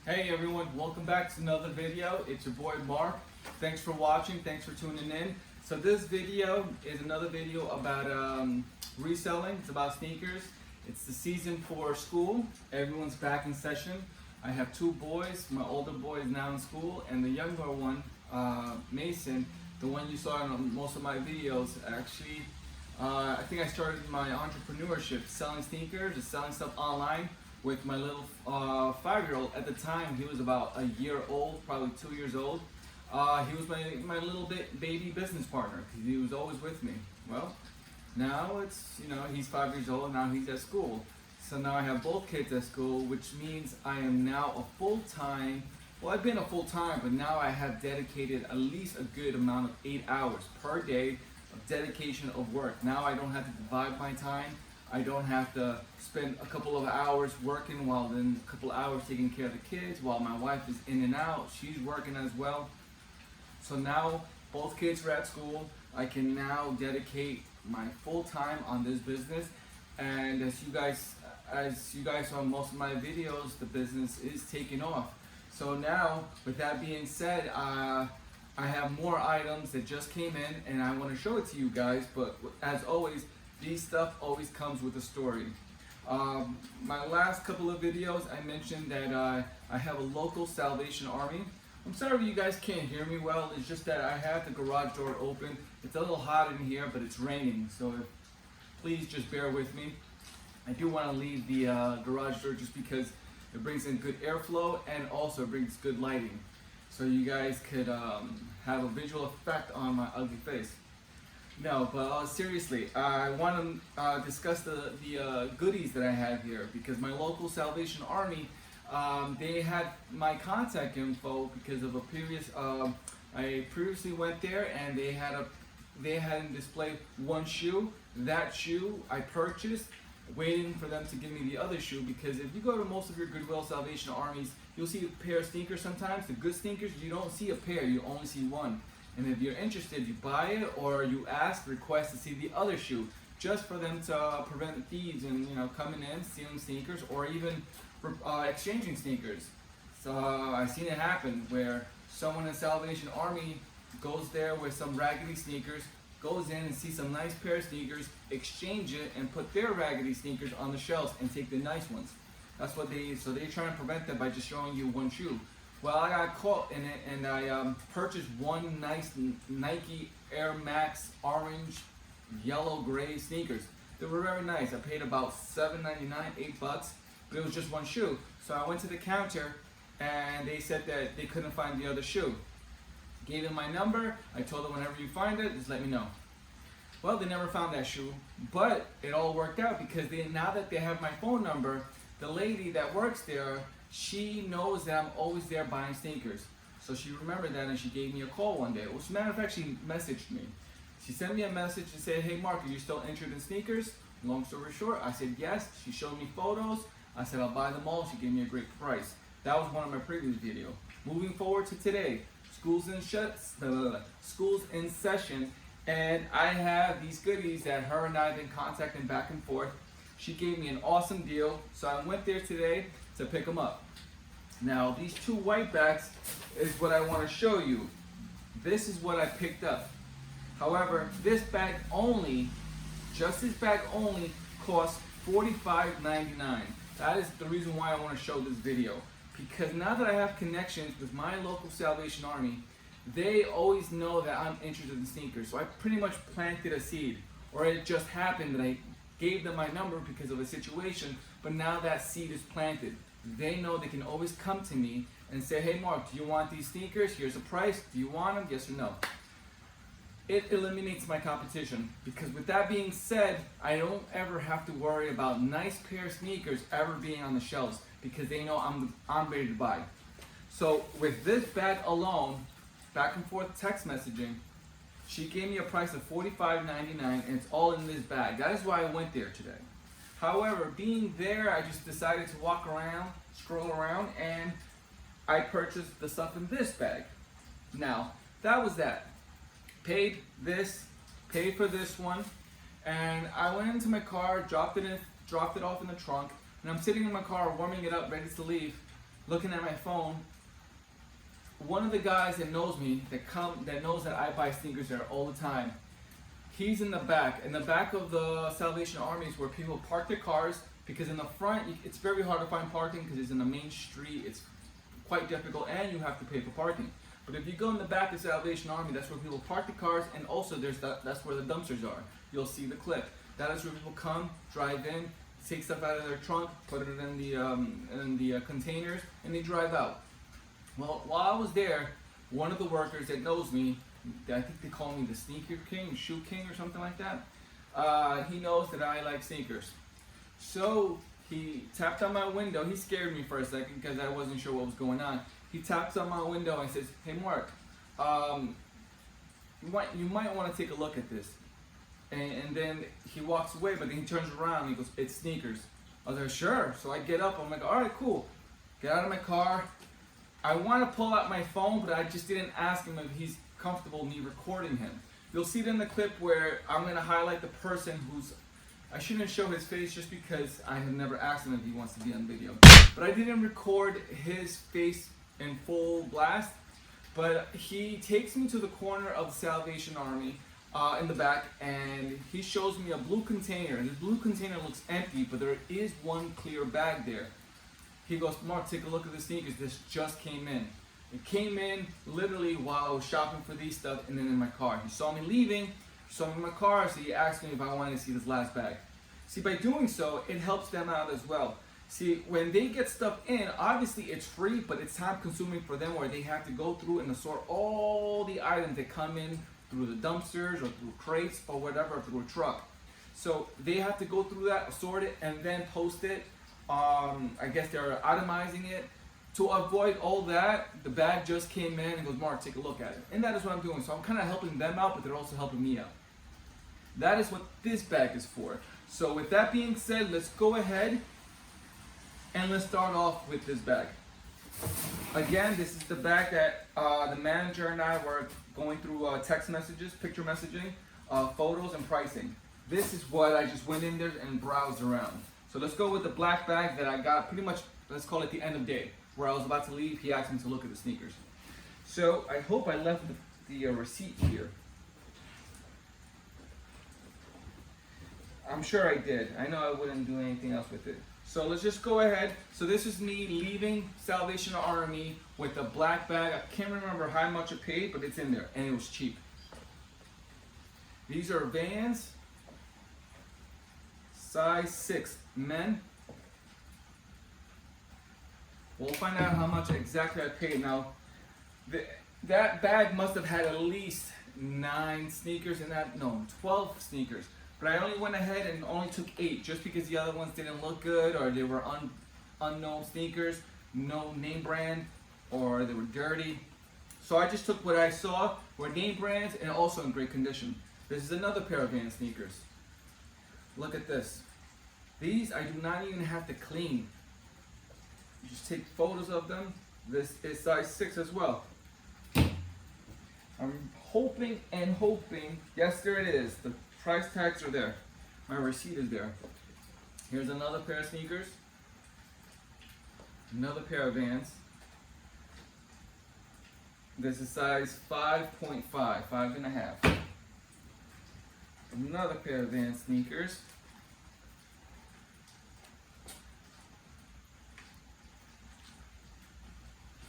Hey everyone, welcome back to another video. It's your boy Mark. Thanks for watching, thanks for tuning in. So this video is another video about reselling. It's about sneakers. It's the season for school. Everyone's back in session. I have two boys. My older boy is now in school, and the younger one, Mason, the one you saw in most of my videos, actually, I think I started my entrepreneurship selling sneakers and selling stuff online with my little 5-year-old. At the time, he was about a year old, probably 2 years old. He was my little baby business partner because he was always with me. Well, now it's, he's 5 years old, now he's at school. So now I have both kids at school, which means I am now a full-time, well, I've been a full-time, but now I have dedicated at least a good amount of 8 hours per day of dedication of work. Now I don't have to divide my time. I don't have to spend a couple of hours working while then a couple of hours taking care of the kids while my wife is in and out. She's working as well. So now both kids are at school. I can now dedicate my full time on this business. And as you guys saw in most of my videos, the business is taking off. So now, with that being said, I have more items that just came in and I want to show it to you guys. But as always, this stuff always comes with a story. My last couple of videos, I mentioned that I have a local Salvation Army. I'm sorry you guys can't hear me well. It's just that I have the garage door open. It's a little hot in here, but it's raining. So please just bear with me. I do want to leave the garage door just because it brings in good airflow and also it brings good lighting. So you guys could have a visual effect on my ugly face. No, but seriously, I want to discuss the goodies that I have here because my local Salvation Army, they had my contact info because of a previous. I previously went there and they had in display one shoe. That shoe I purchased, waiting for them to give me the other shoe because if you go to most of your Goodwill Salvation Armies, you'll see a pair of sneakers sometimes. The good sneakers, you don't see a pair, you only see one. And if you're interested, you buy it or you request to see the other shoe just for them to prevent thieves and coming in, stealing sneakers or even exchanging sneakers. So I've seen it happen where someone in Salvation Army goes there with some raggedy sneakers, goes in and sees some nice pair of sneakers, exchange it and put their raggedy sneakers on the shelves and take the nice ones. That's what so they're trying to prevent that by just showing you one shoe. Well, I got caught in it and I purchased one nice Nike Air Max orange, yellow, gray sneakers. They were very nice. I paid about $7.99, $8, but it was just one shoe. So I went to the counter and they said that they couldn't find the other shoe. Gave them my number. I told them whenever you find it, just let me know. Well, they never found that shoe, but it all worked out because now that they have my phone number, the lady that works there, she knows that I'm always there buying sneakers. So she remembered that and she gave me a call one day. Well, as a matter of fact, she messaged me. She sent me a message and said, "Hey Mark, are you still interested in sneakers?" Long story short, I said yes. She showed me photos. I said I'll buy them all. She gave me a great price. That was one of my previous videos. Moving forward to today, school's in session, and I have these goodies that her and I have been contacting back and forth. She gave me an awesome deal, so I went there today to pick them up. Now, these two white bags is what I want to show you. This is what I picked up. However, this bag only, just this bag only, costs $45.99. That is the reason why I want to show this video. Because now that I have connections with my local Salvation Army, they always know that I'm interested in sneakers. So I pretty much planted a seed. Or it just happened that I gave them my number because of a situation, but now that seed is planted. They know they can always come to me and say, "Hey Mark, do you want these sneakers? Here's the price. Do you want them? Yes or no?" It eliminates my competition because with that being said, I don't ever have to worry about nice pair of sneakers ever being on the shelves because they know I'm ready to buy. So with this bag alone, back and forth text messaging, she gave me a price of $45.99 and it's all in this bag. That is why I went there today. However, being there, I just decided to walk around, scroll around, and I purchased the stuff in this bag. Now, that was that. Paid for this one, and I went into my car, dropped it off in the trunk, and I'm sitting in my car warming it up, ready to leave, looking at my phone. One of the guys that knows me, that knows that I buy sneakers there all the time, he's in the back. In the back of the Salvation Army is where people park their cars, because in the front, it's very hard to find parking because it's in the main street. It's quite difficult and you have to pay for parking. But if you go in the back of Salvation Army, that's where people park the cars, and also that's where the dumpsters are. You'll see the clip. That is where people come, drive in, take stuff out of their trunk, put it in the containers, and they drive out. Well, while I was there, one of the workers that knows me, I think they call me the sneaker king, shoe king or something like that, he knows that I like sneakers. So he tapped on my window. He scared me for a second because I wasn't sure what was going on. He taps on my window and says, "Hey Mark, you might want to take a look at this." And then he walks away, but then he turns around and he goes, "It's sneakers." I was like, "Sure." So I get up. I'm like, "All right, cool." Get out of my car. I want to pull out my phone, but I just didn't ask him if he's comfortable me recording him. You'll see it in the clip where I'm going to highlight the person who's, I shouldn't show his face just because I have never asked him if he wants to be on video. But I didn't record his face in full blast. But he takes me to the corner of the Salvation Army in the back, and he shows me a blue container. And the blue container looks empty, but there is one clear bag there. He goes, "Mark, take a look at the sneakers. This just came in." It came in literally while I was shopping for these stuff and then in my car. He saw me leaving, saw me in my car, so he asked me if I wanted to see this last bag. See, by doing so, it helps them out as well. See, when they get stuff in, obviously it's free, but it's time consuming for them where they have to go through and sort all the items that come in through the dumpsters or through crates or whatever, through a truck. So they have to go through that, sort it, and then post it. I guess they're itemizing it. To avoid all that, the bag just came in and goes, "Mark, take a look at it." And that is what I'm doing. So I'm kind of helping them out, but they're also helping me out. That is what this bag is for. So with that being said, let's go ahead and let's start off with this bag. Again, this is the bag that the manager and I were going through text messages, picture messaging, photos, and pricing. This is what I just went in there and browsed around. So let's go with the black bag that I got pretty much, let's call it the end of day. Where I was about to leave, he asked me to look at the sneakers. So I hope I left the receipt here. I'm sure I did. I know I wouldn't do anything else with it. So let's just go ahead. So this is me leaving Salvation Army with a black bag. I can't remember how much I paid, but it's in there, and it was cheap. These are Vans, size 6, men. We'll find out how much exactly I paid. Now, that bag must have had at least 9 sneakers in that, no, 12 sneakers. But I only went ahead and only took 8 just because the other ones didn't look good, or they were unknown sneakers, no name brand, or they were dirty. So I just took what I saw were name brands and also in great condition. This is another pair of Vans sneakers. Look at this. These I do not even have to clean. You just take photos of them. This is size 6 as well. I'm hoping and hoping. Yes, there it is. The price tags are there. My receipt is there. Here's another pair of sneakers. Another pair of Vans. This is size 5.5, 5.5. Another pair of Vans sneakers.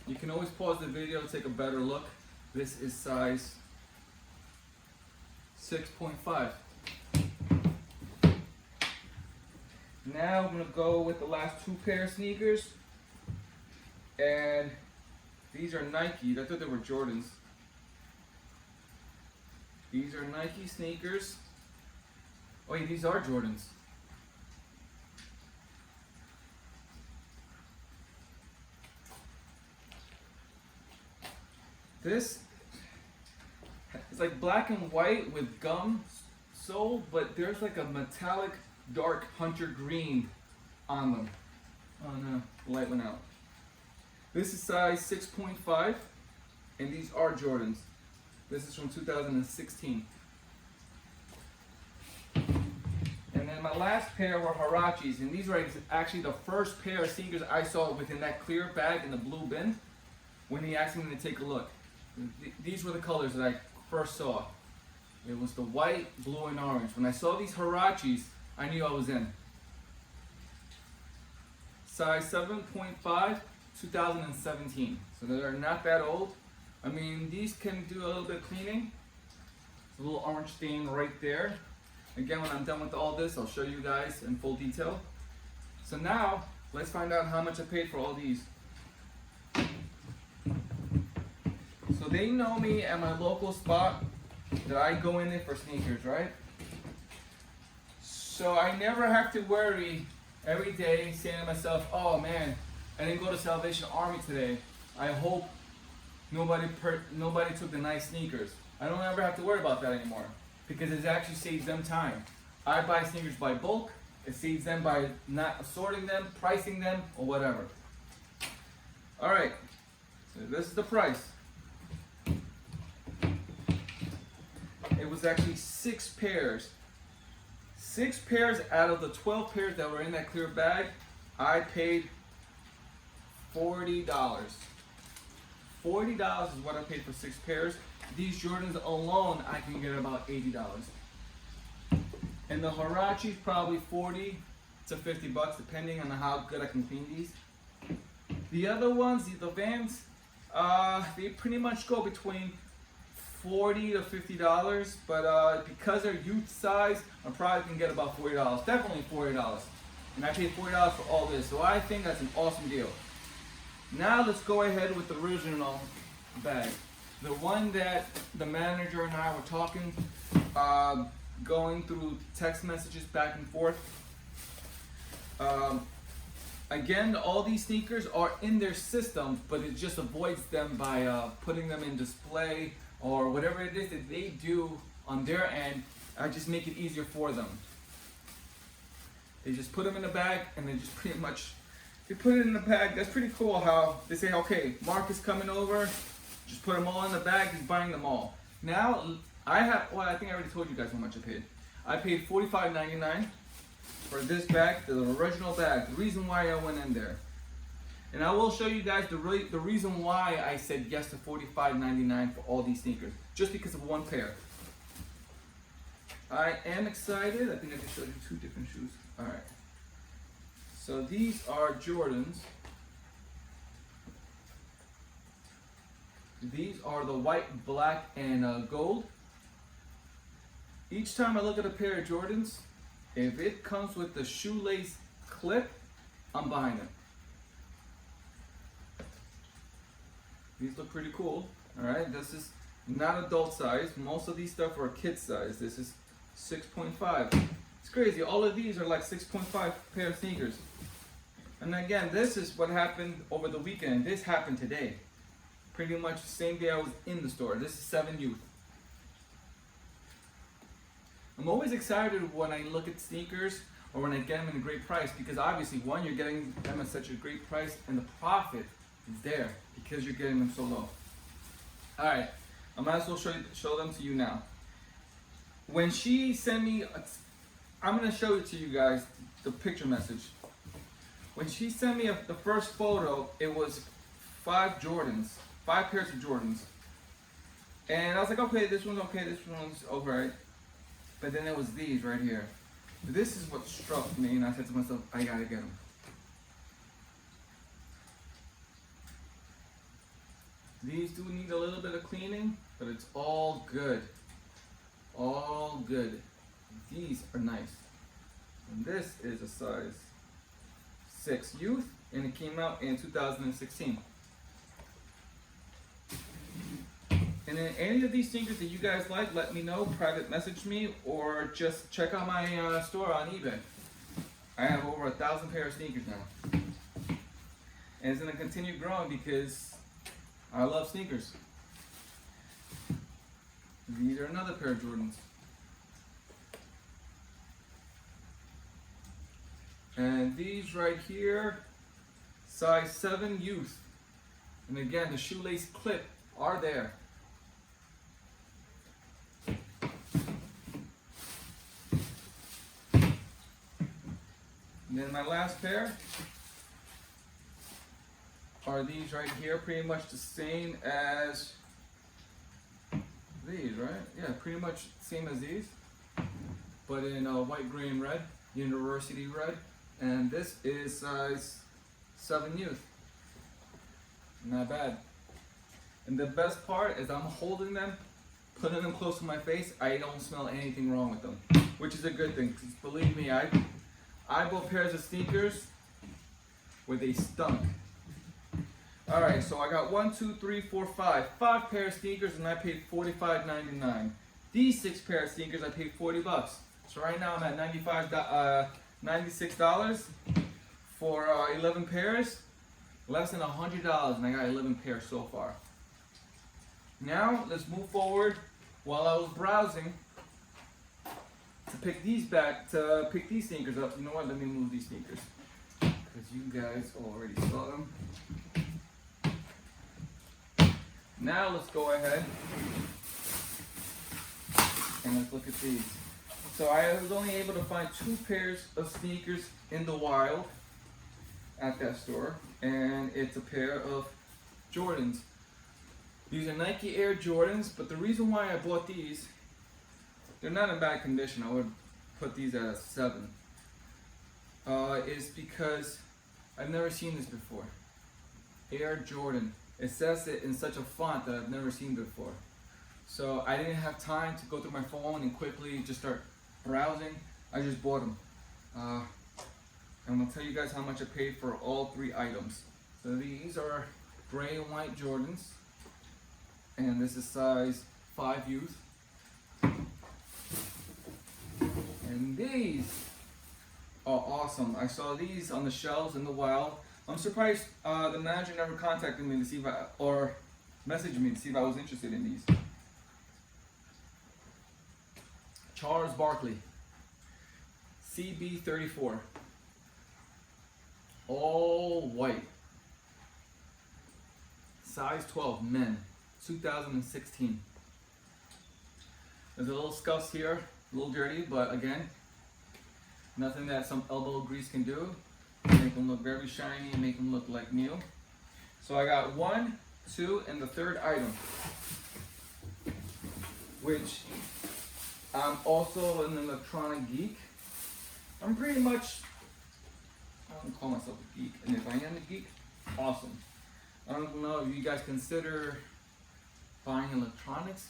You can always pause the video to take a better look. This is size 6.5. Now I'm going to go with the last 2 pair of sneakers. And these are Nikes. I thought they were Jordans. These are Nike sneakers. Oh yeah, these are Jordans. This is like black and white with gum sole, but there's like a metallic dark hunter green on them. Oh no, the light went out. This is size 6.5, and these are Jordans. This is from 2016. And then my last pair were Huaraches, and these were actually the first pair of sneakers I saw within that clear bag in the blue bin when he asked me to take a look. These were the colors that I first saw. It was the white, blue, and orange. When I saw these Huaraches, I knew I was in. Size 7.5, 2017. So they're not that old. I mean, these can do a little bit of cleaning. There's a little orange stain right there. Again, when I'm done with all this, I'll show you guys in full detail. So now, let's find out how much I paid for all these. So they know me at my local spot that I go in there for sneakers, right? So I never have to worry every day saying to myself, oh man, I didn't go to Salvation Army today. I hope nobody took the nice sneakers. I don't ever have to worry about that anymore because it actually saves them time. I buy sneakers by bulk. It saves them by not assorting them, pricing them, or whatever. All right, so this is the price. It was actually 6 pairs. 6 pairs out of the 12 pairs that were in that clear bag, I paid $40. $40 is what I paid for 6 pairs. These Jordans alone, I can get about $80. And the Huaraches, probably 40 to 50 bucks, depending on how good I can clean these. The other ones, the Vans, they pretty much go between $40 to $50, but because they're youth size, I probably can get about $40. Definitely $40. And I paid $40 for all this, so I think that's an awesome deal. Now let's go ahead with the original bag. The one that the manager and I were talking, going through text messages back and forth. Again, all these sneakers are in their system, but it just avoids them by putting them in display or whatever it is that they do on their end. I just make it easier for them. They just put them in a bag and they just pretty much, they put it in the bag. That's pretty cool how they say, okay, Mark is coming over, just put them all in the bag, he's buying them all. Now, I think I already told you guys how much I paid. I paid $45.99 for this bag, the original bag, the reason why I went in there. And I will show you guys the reason why I said yes to $45.99 for all these sneakers, just because of one pair. I am excited. I think I can show you 2 different shoes. All right. So these are Jordans. These are the white, black, and gold. Each time I look at a pair of Jordans, if it comes with the shoelace clip, I'm buying it. These look pretty cool. All right, this is not adult size. Most of these stuff are kid size. This is 6.5. It's crazy. All of these are like 6.5 pair of sneakers. And again, this is what happened over the weekend. This happened today. Pretty much the same day I was in the store. This is 7 Youth. I'm always excited when I look at sneakers or when I get them at a great price because obviously, one, you're getting them at such a great price and the profit is there because you're getting them so low. All right, I might as well show them to you now. When she sent me, I'm gonna show it to you guys, the picture message. When she sent me the first photo, it was 5 Jordans, 5 pairs of Jordans. And I was like, okay, this one's okay, this one's alright. But then it was these right here. This is what struck me, and I said to myself, I gotta get them. These do need a little bit of cleaning, but it's all good. All good. These are nice. And this is a size 6 Youth, and it came out in 2016. And then any of these sneakers that you guys like, let me know, private message me, or just check out my store on eBay. I have over 1,000 pair of sneakers now. And it's gonna continue growing because I love sneakers. These are another pair of Jordans. And these right here, size 7 Youth. And again, the shoelace clip are there. And then my last pair are these right here, pretty much the same as these, right? Yeah, pretty much same as these, but in white, gray, and red, university red. And this is size 7 youth. Not bad. And the best part is I'm holding them, putting them close to my face. I don't smell anything wrong with them, which is a good thing. 'Cause believe me, I bought pairs of sneakers where they stunk. All right, so I got 5 pair of sneakers, and I paid $45.99. These 6 pair of sneakers, I paid $40. So right now I'm at $96 for 11 pairs, less than $100, and I got 11 pairs so far. Now let's move forward. While I was browsing to pick these sneakers up, you know what? Let me move these sneakers because you guys already saw them. Now let's go ahead and let's look at these. So I was only able to find 2 pairs of sneakers in the wild at that store, and it's a pair of Jordans. These are Nike Air Jordans, but the reason why I bought these, they're not in bad condition. I would put these at a 7. Is because I've never seen this before. Air Jordan. It says it in such a font that I've never seen before. So I didn't have time to go through my phone and quickly just start browsing. I just bought them. And I'm gonna tell you guys how much I paid for all 3 items. So these are gray and white Jordans. And this is size 5 youth. And these are awesome. I saw these on the shelves in the wild. I'm surprised the manager never contacted me to see if or messaged me to see if I was interested in these. Charles Barkley, CB34, all white, size 12, men, 2016. There's a little scuffs here, a little dirty, but again, nothing that some elbow grease can do. Make them look very shiny and make them look like new. So I got 1, 2, and the 3rd item, which I'm also an electronic geek. I'm pretty much, I don't call myself a geek, and if I am a geek, awesome. I don't know if you guys consider buying electronics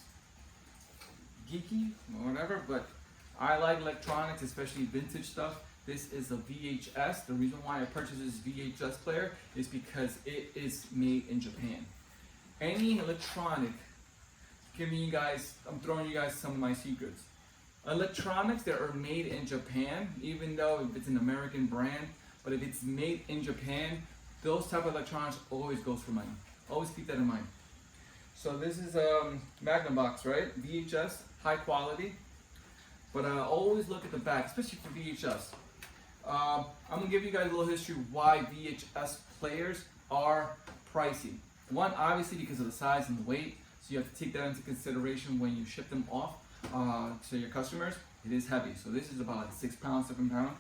geeky or whatever, but I like electronics, especially vintage stuff. This is a VHS. The reason why I purchased this VHS player is because it is made in Japan. Any electronic, I'm throwing you guys some of my secrets. Electronics that are made in Japan, even though if it's an American brand, but if it's made in Japan, those type of electronics always goes for money. Always keep that in mind. So this is Magnavox, right? VHS, high quality. But I always look at the back, especially for VHS. I'm gonna give you guys a little history why VHS players are pricey. One, obviously because of the size and the weight, so you have to take that into consideration when you ship them off to your customers. It is heavy, so this is about like 6 pounds, 7 pounds.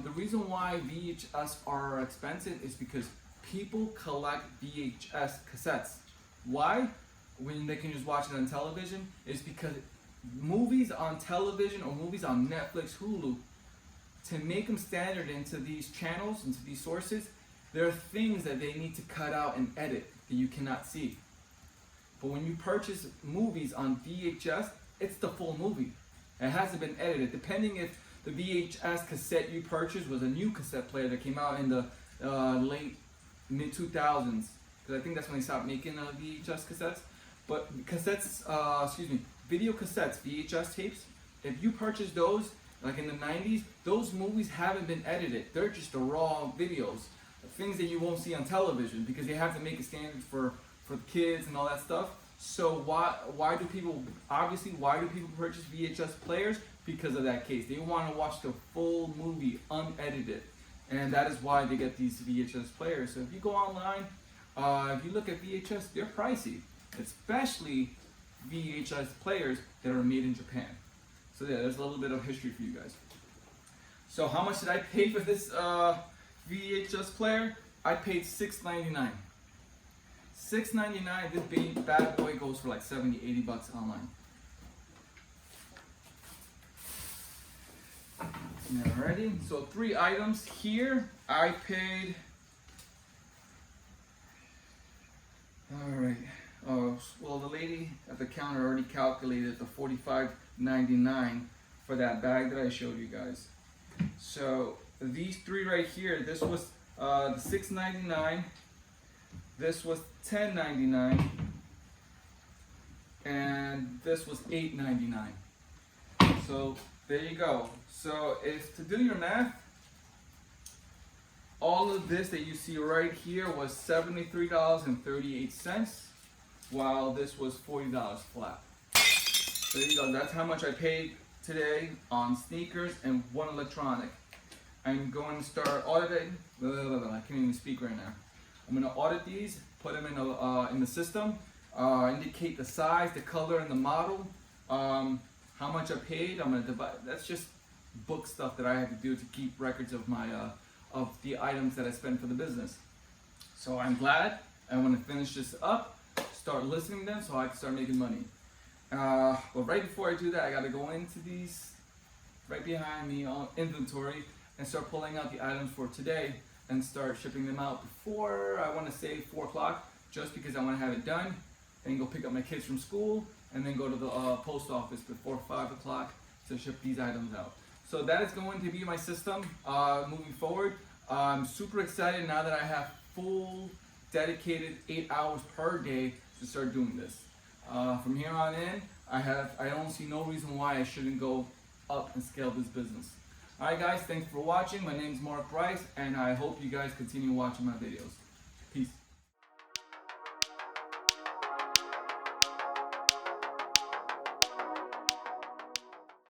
The reason why VHS are expensive is because people collect VHS cassettes. Why? When they can just watch it on television, is because movies on television or movies on Netflix, Hulu, to make them standard into these channels, into these sources, there are things that they need to cut out and edit that you cannot see. But when you purchase movies on VHS, it's the full movie. It hasn't been edited. Depending if the VHS cassette you purchased was a new cassette player that came out in the late mid-2000s, because I think that's when they stopped making VHS cassettes. But video cassettes, VHS tapes, if you purchase those, like in the 90s, those movies haven't been edited. They're just the raw videos, things that you won't see on television because they have to make it standard for the kids and all that stuff. So why do people purchase VHS players? Because of that case. They want to watch the full movie unedited. And that is why they get these VHS players. So if you go online, if you look at VHS, they're pricey, especially VHS players that are made in Japan. So yeah, there's a little bit of history for you guys. So how much did I pay for this VHS player? I paid $6.99. $6.99. This bad boy goes for like 70, 80 bucks online. Alrighty, so 3 items here. I paid. Alright. Well, the lady at the counter already calculated the $45.99 for that bag that I showed you guys. So these 3 right here, this was the $6.99, this was $10.99, and this was $8.99. So there you go. So if to do your math, all of this that you see right here was $73.38, while this was $40 flat. So there you go. That's how much I paid today on sneakers and one electronic. I'm going to start auditing. I can't even speak right now. I'm going to audit these, put them in the system, indicate the size, the color, and the model. How much I paid. I'm going to divide. That's just book stuff that I have to do to keep records of my of the items that I spend for the business. So I'm glad. I want to finish this up, start listing them so I can start making money. But right before I do that, I got to go into these right behind me on inventory and start pulling out the items for today and start shipping them out before, I want to say 4 o'clock, just because I want to have it done and go pick up my kids from school and then go to the post office before 5 o'clock to ship these items out. So that is going to be my system moving forward. I'm super excited now that I have full dedicated 8 hours per day to start doing this. From here on in, I don't see no reason why I shouldn't go up and scale this business. Alright guys, thanks for watching. My name is Mark Bryce, and I hope you guys continue watching my videos. Peace.